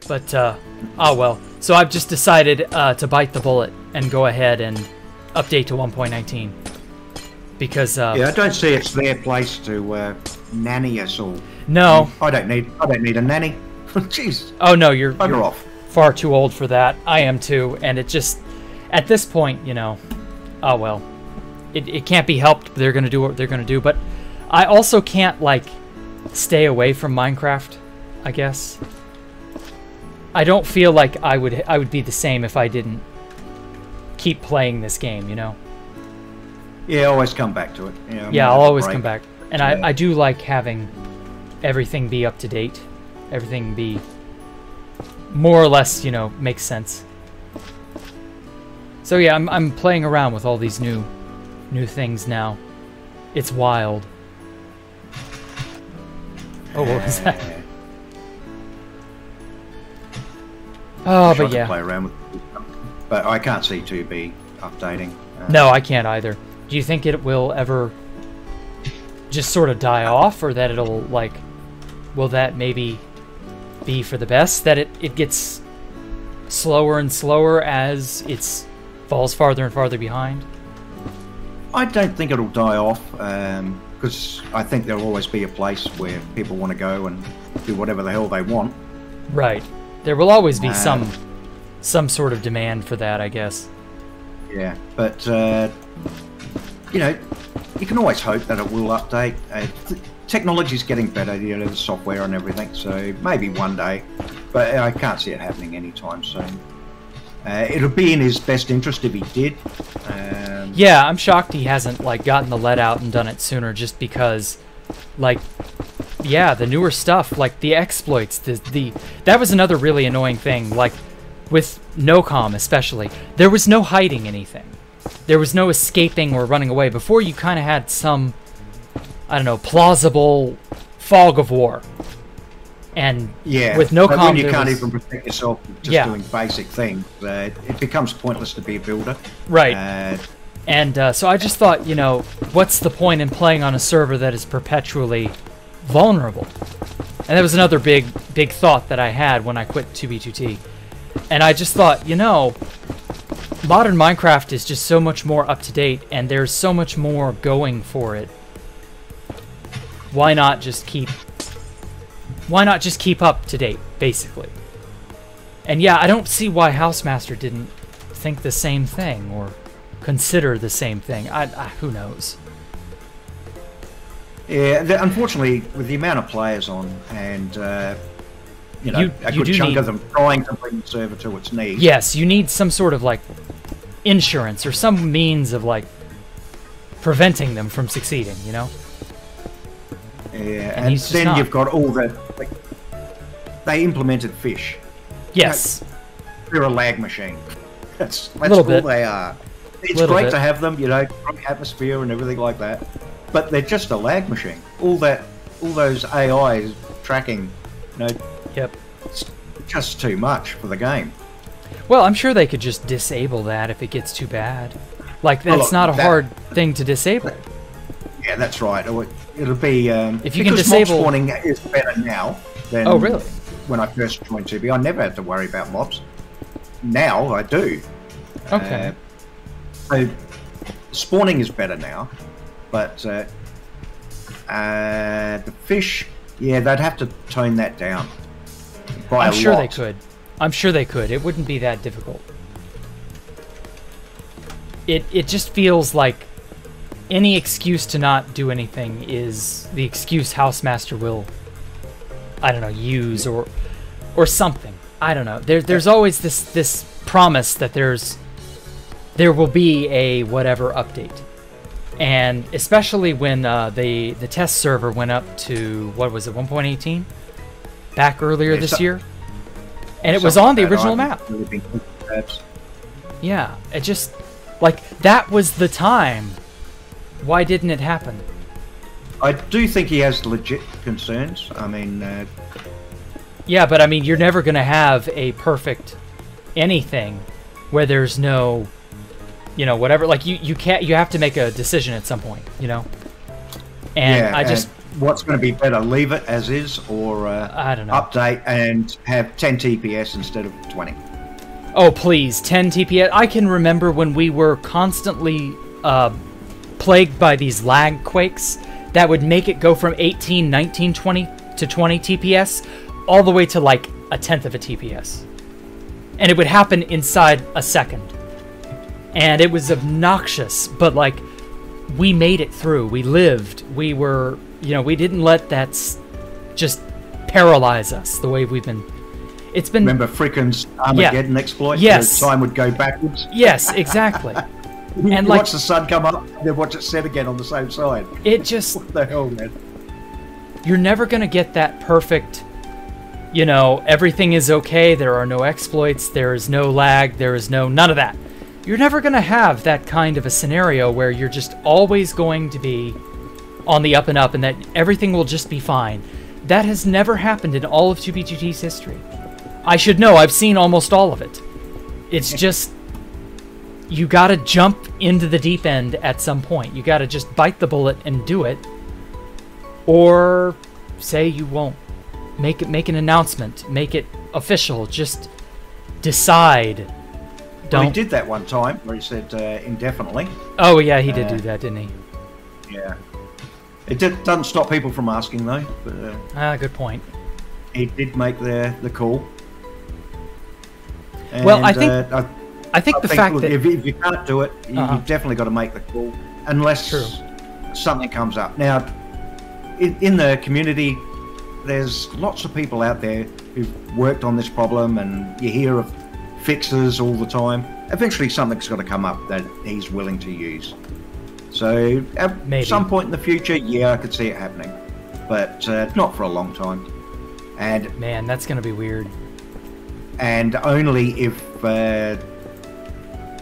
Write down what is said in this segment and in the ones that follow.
But, oh well. So I've just decided to bite the bullet and go ahead and update to 1.19. Because, yeah, I don't see it's their place to nanny us all. No. I don't need a nanny. Jeez. Oh no, you're off. Far too old for that. I am too, and it just, at this point, you know, oh well. It can't be helped. They're gonna do what they're gonna do, but I also can't, like, stay away from Minecraft, I guess. I don't feel like I would be the same if I didn't keep playing this game, you know? Yeah, always come back to it. Yeah, I'll always come back. And I do like having everything be up to date. Everything be more or less, you know, makes sense. So yeah, I'm playing around with all these new things now. It's wild. Oh, what was that? Oh, but yeah. Play around with it, but I can't see 2B updating. No, I can't either. Do you think it will ever just sort of die off, or that it'll, like, will that maybe be for the best, that it gets slower and slower as it falls farther and farther behind? I don't think it'll die off, because I think there'll always be a place where people want to go and do whatever the hell they want. Right. There will always be some sort of demand for that, I guess. Yeah, but you know, you can always hope that it will update. Technology's getting better, you know, the software and everything, so maybe one day, but I can't see it happening anytime soon. It'll be in his best interest if he did. Yeah, I'm shocked he hasn't, like, gotten the lead out and done it sooner, just because, like, yeah, the newer stuff, like the exploits, that was another really annoying thing, like, with NoCom especially. There was no hiding anything. There was no escaping or running away. Before, you kind of had some, I don't know, plausible fog of war. And yeah, with NoCom, when you can't even protect yourself just doing basic things, it becomes pointless to be a builder. Right. So I just thought, you know, what's the point in playing on a server that is perpetually vulnerable? And that was another big thought that I had when I quit 2B2T. And I just thought, you know, modern Minecraft is just so much more up to date, and there's so much more going for it. Why not just keep up to date, basically? And yeah, I don't see why Housemaster didn't think the same thing or consider the same thing. Who knows? Yeah, unfortunately, with the amount of players on, and you know, a good chunk of them trying to bring the server to its knees. Yes, you need some sort of, like, insurance or some means of, like, preventing them from succeeding, you know? Yeah, and then you've got all the, like, they implemented fish. Yes. They're a lag machine. That's all they are. It's great to have them, you know, atmosphere and everything like that, but they're just a lag machine. All those AI tracking, you know, it's just too much for the game. Well, I'm sure they could just disable that if it gets too bad. Like, that's not a hard thing to disable. Yeah, that's right. It'll be if you can disable. Mob spawning is better now than when I first joined 2B. I never had to worry about mobs. Now I do. Okay. So spawning is better now, but the fish, yeah, they'd have to tone that down. I'm sure they could. I'm sure they could. It wouldn't be that difficult. It just feels like any excuse to not do anything is the excuse Housemaster will, I don't know, use or something. I don't know. There's always this promise that there will be a whatever update. And especially when the test server went up to, what was it, 1.18? Back earlier this year? And it was on the original map. Yeah, it just, like, that was the time. Why didn't it happen? I do think he has legit concerns. I mean... yeah, but I mean, you're never going to have a perfect anything where there's no, you know, whatever. Like, you have to make a decision at some point, you know? And yeah, what's going to be better, leave it as is, or I don't know. update and have 10 TPS instead of 20? Oh, please, 10 TPS. I can remember when we were constantly plagued by these lag quakes that would make it go from 18, 19, 20 to 20 TPS all the way to like a tenth of a TPS. And it would happen inside a second. And it was obnoxious, but like, we made it through. We lived. We were, we didn't let that just paralyze us the way we've been. It's been. Remember Frickin's Armageddon exploit? Yes. The time would go backwards? Yes, exactly. And watch the sun come up, and then watch it set again on the same side. It just. What the hell, man? You're never going to get that perfect, everything is okay, there are no exploits, there is no lag, there is none of that. You're never going to have that kind of a scenario where you're just always going to be on the up and up and that everything will just be fine. That has never happened in all of 2B2T's history. I should know, I've seen almost all of it. It's just, you gotta jump into the deep end at some point. You gotta just bite the bullet and do it. Or say you won't. Make an announcement. Make it official. Just decide. Well, he did that one time where he said indefinitely. Oh yeah, he did do that, didn't he? Yeah. It doesn't stop people from asking though. But, good point. He did make the call. And, well, I think the fact that if you can't do it, you've definitely got to make the call, unless something comes up. Now, in the community, there's lots of people out there who've worked on this problem, and you hear of fixes all the time. Eventually something's got to come up that he's willing to use. So at some point in the future, yeah, I could see it happening, but not for a long time. And man, that's going to be weird. And only if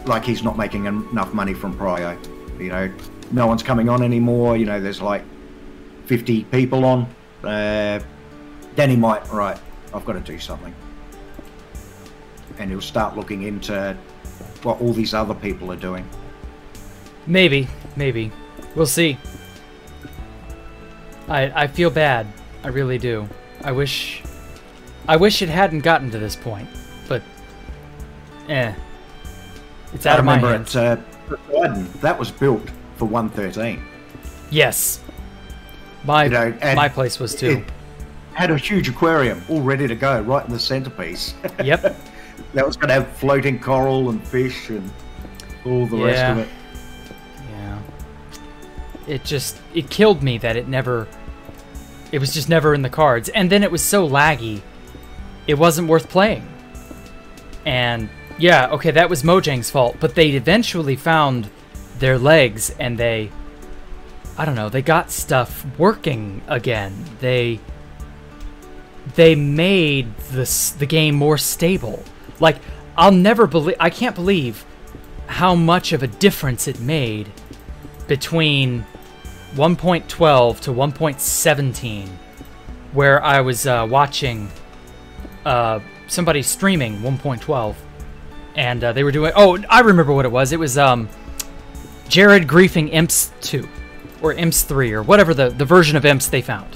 like he's not making enough money from Prio. No one's coming on anymore. There's like 50 people on. Then he might, right, I've got to do something. And he'll start looking into what all these other people are doing. Maybe. We'll see. I feel bad. I really do. I wish it hadn't gotten to this point, but it's out of my hands. That was built for 113. Yes. My place was too. It had a huge aquarium all ready to go, right in the centerpiece. Yep. That was going to have floating coral and fish and all the rest of it. Yeah. It killed me that it was just never in the cards. And then it was so laggy, it wasn't worth playing. And yeah, okay, that was Mojang's fault, but they eventually found their legs and they got stuff working again. They made the game more stable. Like, I can't believe how much of a difference it made between 1.12 to 1.17, where I was watching somebody streaming 1.12, and they were doing, I remember what it was. It was Jared griefing Imps 2, or Imps 3, or whatever the version of Imps they found.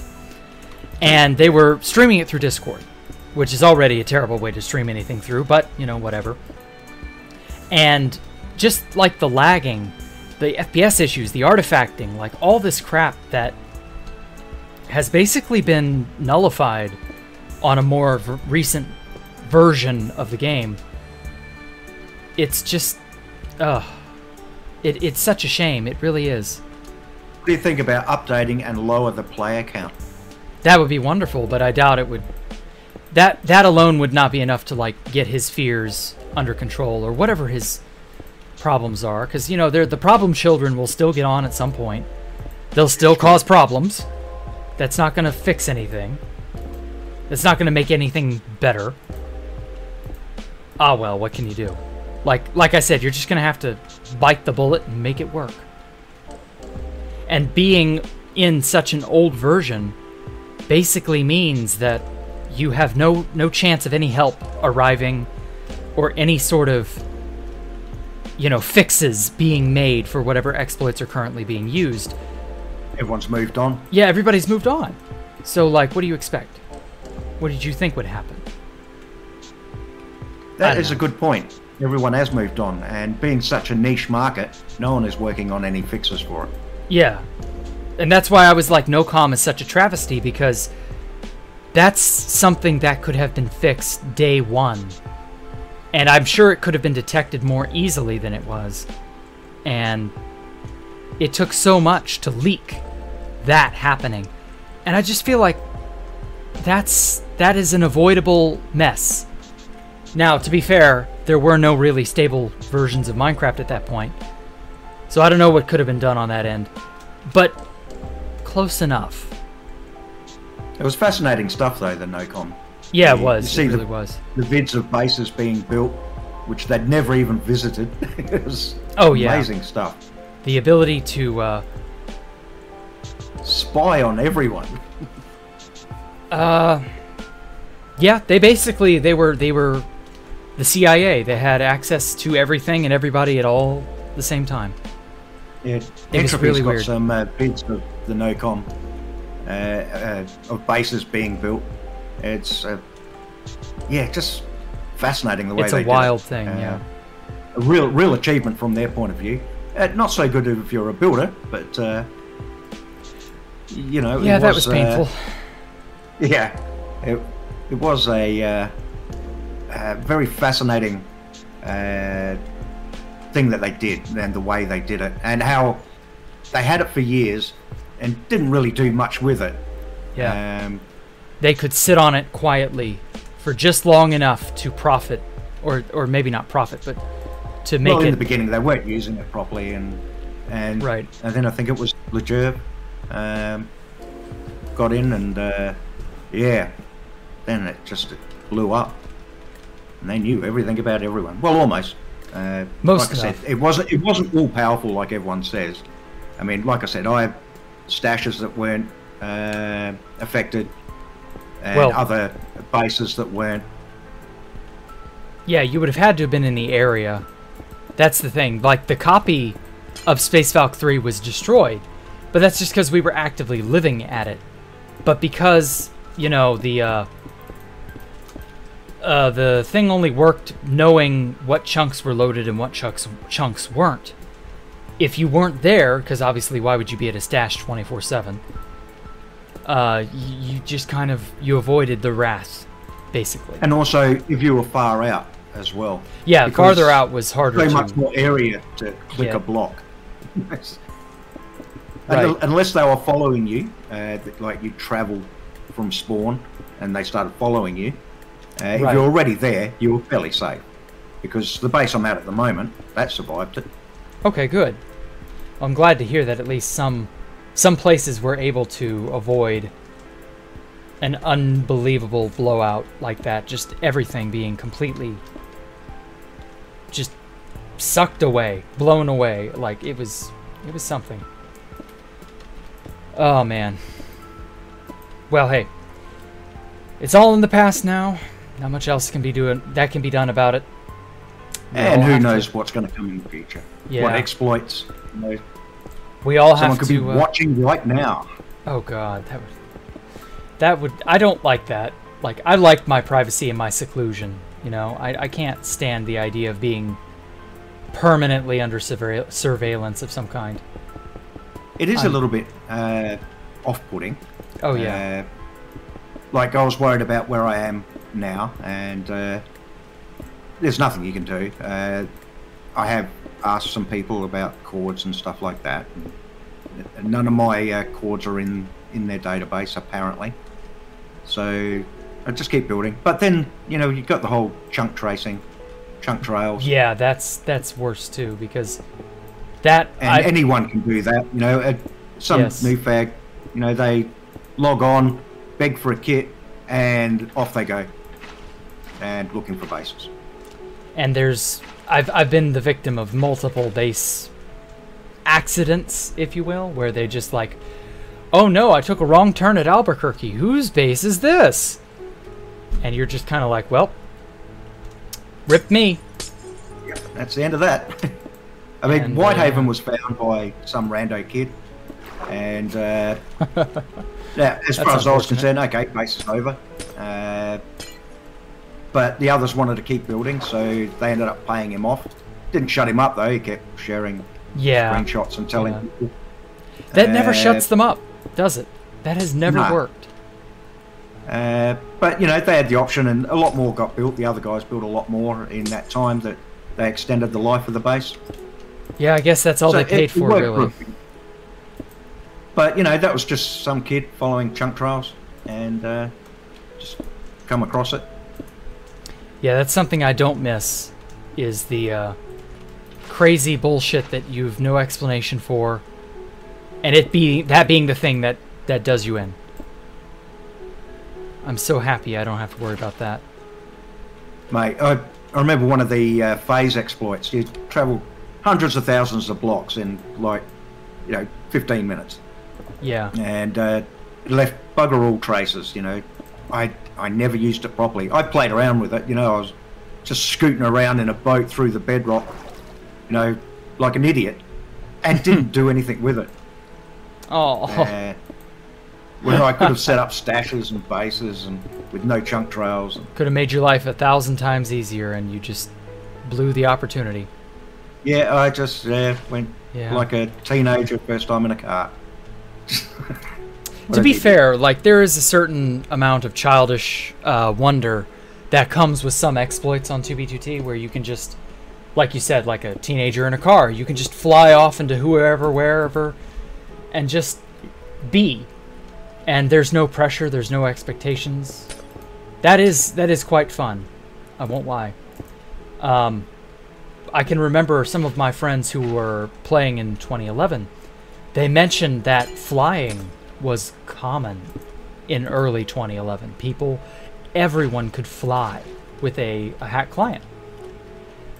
And they were streaming it through Discord, which is already a terrible way to stream anything through, but, whatever. And just like the lagging, the FPS issues, the artifacting, like all this crap that has basically been nullified on a more recent version of the game. It's just, it's such a shame. It really is. What do you think about updating and lower the player count? That would be wonderful, but I doubt it would. That alone would not be enough to like get his fears under control or whatever his problems are, because the problem children will still get on at some point. They'll still cause problems. That's not going to fix anything. That's not going to make anything better. Ah, well, what can you do? Like I said, you're just going to have to bite the bullet and make it work. And being in such an old version basically means that you have no chance of any help arriving or any sort of fixes being made for whatever exploits are currently being used, Everyone's moved on. Yeah, everybody's moved on. So, like, what do you expect? What did you think would happen? That is a good point. Everyone has moved on, and being such a niche market, no one is working on any fixes for it. Yeah. And that's why I was like, no-com is such a travesty, because that's something that could have been fixed day one. And I'm sure it could have been detected more easily than it was. And it took so much to leak that happening. And I just feel like that is an avoidable mess. Now, to be fair, there were no really stable versions of Minecraft at that point. So I don't know what could have been done on that end. But close enough. It was fascinating stuff, though, the no-com. Yeah, it was. You see it really was. The vids of bases being built, which they'd never even visited. It was amazing stuff. The ability to spy on everyone. Yeah, they were the CIA. They had access to everything and everybody at all the same time. Yeah, it was really weird. Some vids of the no-com of bases being built. It's yeah, just fascinating the way they did it. It's a wild thing, yeah. A real achievement from their point of view. Not so good if you're a builder, but you know. Yeah, that was painful. Yeah, it was a very fascinating thing that they did, and the way they did it, and how they had it for years and didn't really do much with it. Yeah. They could sit on it quietly for just long enough to profit, or maybe not profit, but to make it. Well, in the beginning, they weren't using it properly, and right. And then I think it was Leger got in, and yeah, then it just blew up, and they knew everything about everyone. Well, almost. Most like I said, it wasn't all powerful like everyone says. I mean, like I said, I have stashes that weren't affected, and other bases that weren't. Yeah, you would have had to have been in the area. That's the thing. Like, the copy of Space Valk 3 was destroyed, but that's just because we were actively living at it. But because, you know, the thing only worked knowing what chunks were loaded and what chunks weren't. If you weren't there, because obviously why would you be at a stash 24/7? You just kind of, you avoided the wrath, basically. And also, if you were far out as well. Yeah, farther out was harder. So much more area to click a block. Right. Unless they were following you, like you travel from spawn and they started following you. If you're already there, you were fairly safe, because the base I'm at the moment, that survived it. Okay, good. I'm glad to hear that at least some places were able to avoid an unbelievable blowout like that. Just everything being completely just sucked away, blown away. Like, it was something. Oh man. Well, hey, it's all in the past now. Not much else can be done about it. And who knows what's going to come in the future? Yeah. What exploits? You know, we all have someone to. Could be watching right now. Oh God, that would. I don't like that. Like, I like my privacy and my seclusion. You know, I can't stand the idea of being permanently under surveillance of some kind. It is a little bit off-putting. Oh yeah. Like, I was worried about where I am now, and there's nothing you can do. I have asked some people about chords and stuff like that. And none of my chords are in their database, apparently. So I just keep building. But then, you know, you've got the whole chunk tracing, chunk trails. Yeah, that's worse too, because that... And anyone can do that, you know. Some new fag, you know, they log on, beg for a kit, and off they go, and looking for bases. And I've been the victim of multiple base accidents, if you will, where they just like, oh no, I took a wrong turn at Albuquerque. Whose base is this? And you're just kind of like, well, rip me. Yeah, that's the end of that. I mean, Whitehaven was found by some rando kid, And yeah, as far as I was concerned, okay, base is over. But the others wanted to keep building, so they ended up paying him off. Didn't shut him up though. He kept sharing screenshots and telling people. That never shuts them up, does it? That has never worked. But, you know, they had the option, and a lot more got built. The other guys built a lot more in that time that they extended the life of the base. Yeah, I guess that's all they paid for, really. But, you know, that was just some kid following chunk trails and just come across it. Yeah, that's something I don't miss, is the crazy bullshit that you've no explanation for, and that being the thing that does you in. I'm so happy I don't have to worry about that. Mate, I remember one of the phase exploits. You travel hundreds of thousands of blocks in, like, you know, 15 minutes. Yeah. And it left bugger all traces, you know. I never used it properly. I played around with it, you know. I was just scooting around in a boat through the bedrock, you know, like an idiot, and didn't do anything with it. Oh. Where I could have set up stashes and bases and with no chunk trails. Could have made your life 1,000 times easier, and you just blew the opportunity. Yeah, I just went like a teenager first time in a car. To be fair, like, there is a certain amount of childish wonder that comes with some exploits on 2B2T, where you can just, like you said, like a teenager in a car, you can just fly off into whoever, wherever, and just be. And there's no pressure, there's no expectations. That is quite fun. I won't lie. I can remember some of my friends who were playing in 2011. They mentioned that flying was common in early 2011. Everyone could fly with a hack client.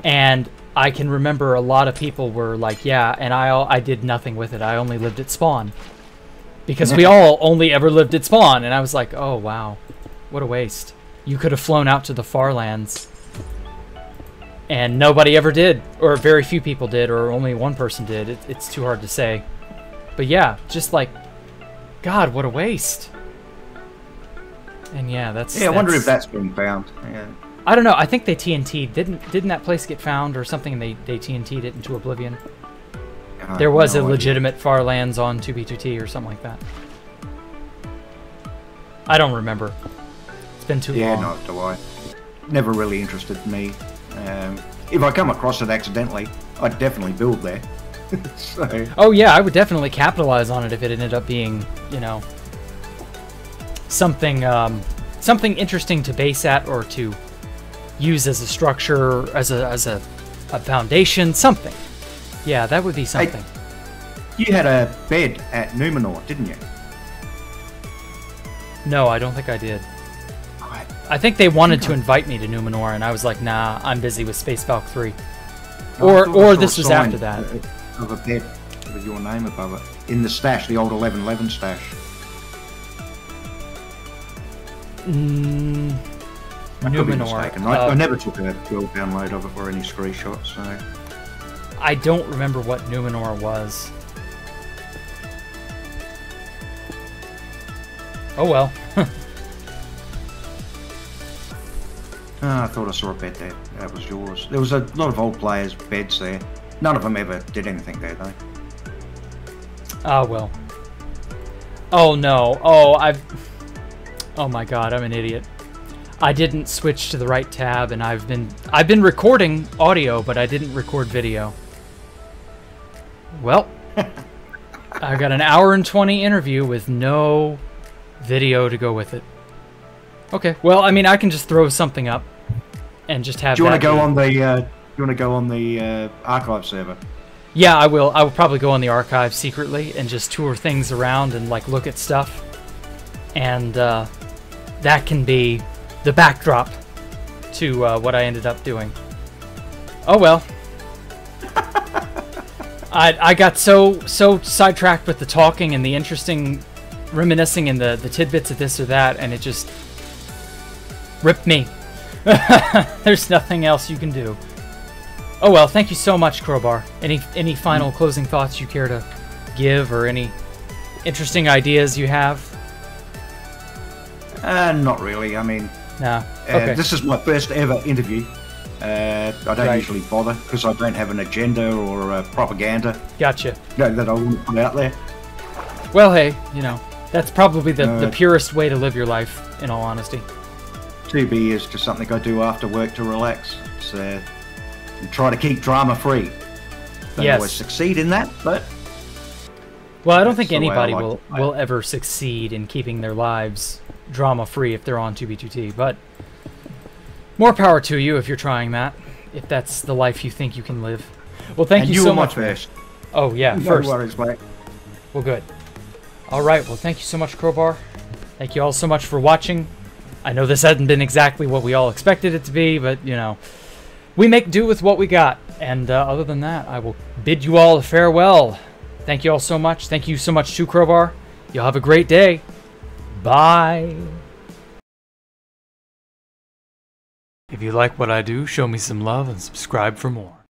And I can remember a lot of people were like, yeah, and I did nothing with it. I only lived at spawn. Because we all only ever lived at spawn. And I was like, oh, wow, what a waste. You could have flown out to the far lands. And nobody ever did, or very few people did, or only one person did. It's too hard to say. But yeah, just like, God, what a waste. And yeah, that's... Yeah, I wonder if that's been found. Yeah. I don't know. I think they TNT'd. Didn't that place get found or something, and they TNT'd it into oblivion? There was a legitimate far lands on 2B2T or something like that. I don't remember. It's been too long. Yeah, not do I. Never really interested me. If I come across it accidentally, I'd definitely build there. So. Oh yeah, I would definitely capitalize on it if it ended up being, you know, something interesting to base at, or to use as a structure, as a foundation, something. Yeah, that would be something. Hey, you had a bed at Numenor, didn't you? No, I don't think I did. I think they wanted to invite me to Numenor, and I was like, nah, I'm busy with Space Valk 3. Or this was after that. Of a bed with your name above it. In the stash, the old 1111 stash. I could be mistaken. I never took a build download of it or any screenshots, so... I don't remember what Numenor was. Oh well. I thought I saw a bed there. That was yours. There was a lot of old players' beds there. None of them ever did anything there, though. Ah, well. Oh no. Oh my god, I'm an idiot. I didn't switch to the right tab, and I've been recording audio, but I didn't record video. Well, I got an hour and 20 interview with no video to go with it. Okay, well, I mean, I can just throw something up and just have. Do you want to go on the? You want to go on the archive server? Yeah, I will. I will probably go on the archive secretly and just tour things around and like look at stuff, and that can be the backdrop to what I ended up doing. Oh well. I got so sidetracked with the talking and the interesting reminiscing and the tidbits of this or that, and it just ripped me. There's nothing else you can do. Oh well, thank you so much, Krobar. Any final closing thoughts you care to give, or any interesting ideas you have? Not really. I mean, No. Okay. this is my first ever interview. I don't usually bother because I don't have an agenda or propaganda Gotcha. that I want to put out there. Well, hey, you know, that's probably the purest way to live your life, in all honesty. 2B is just something I do after work to relax. So, and try to keep drama free. Don't always succeed in that, but... Well, I don't think the way I anybody like will ever succeed in keeping their lives drama-free if they're on 2B2T, but more power to you if you're trying that, if that's the life you think you can live. Well, thank you so much. First. Oh, yeah, No first. worries, mate. Well, good. All right, well, thank you so much, Krobar. Thank you all so much for watching. I know this hasn't been exactly what we all expected it to be, but, you know, we make do with what we got. And other than that, I will bid you all a farewell. Thank you all so much. Thank you so much to Krobar. You'll have a great day. Bye. If you like what I do, show me some love and subscribe for more.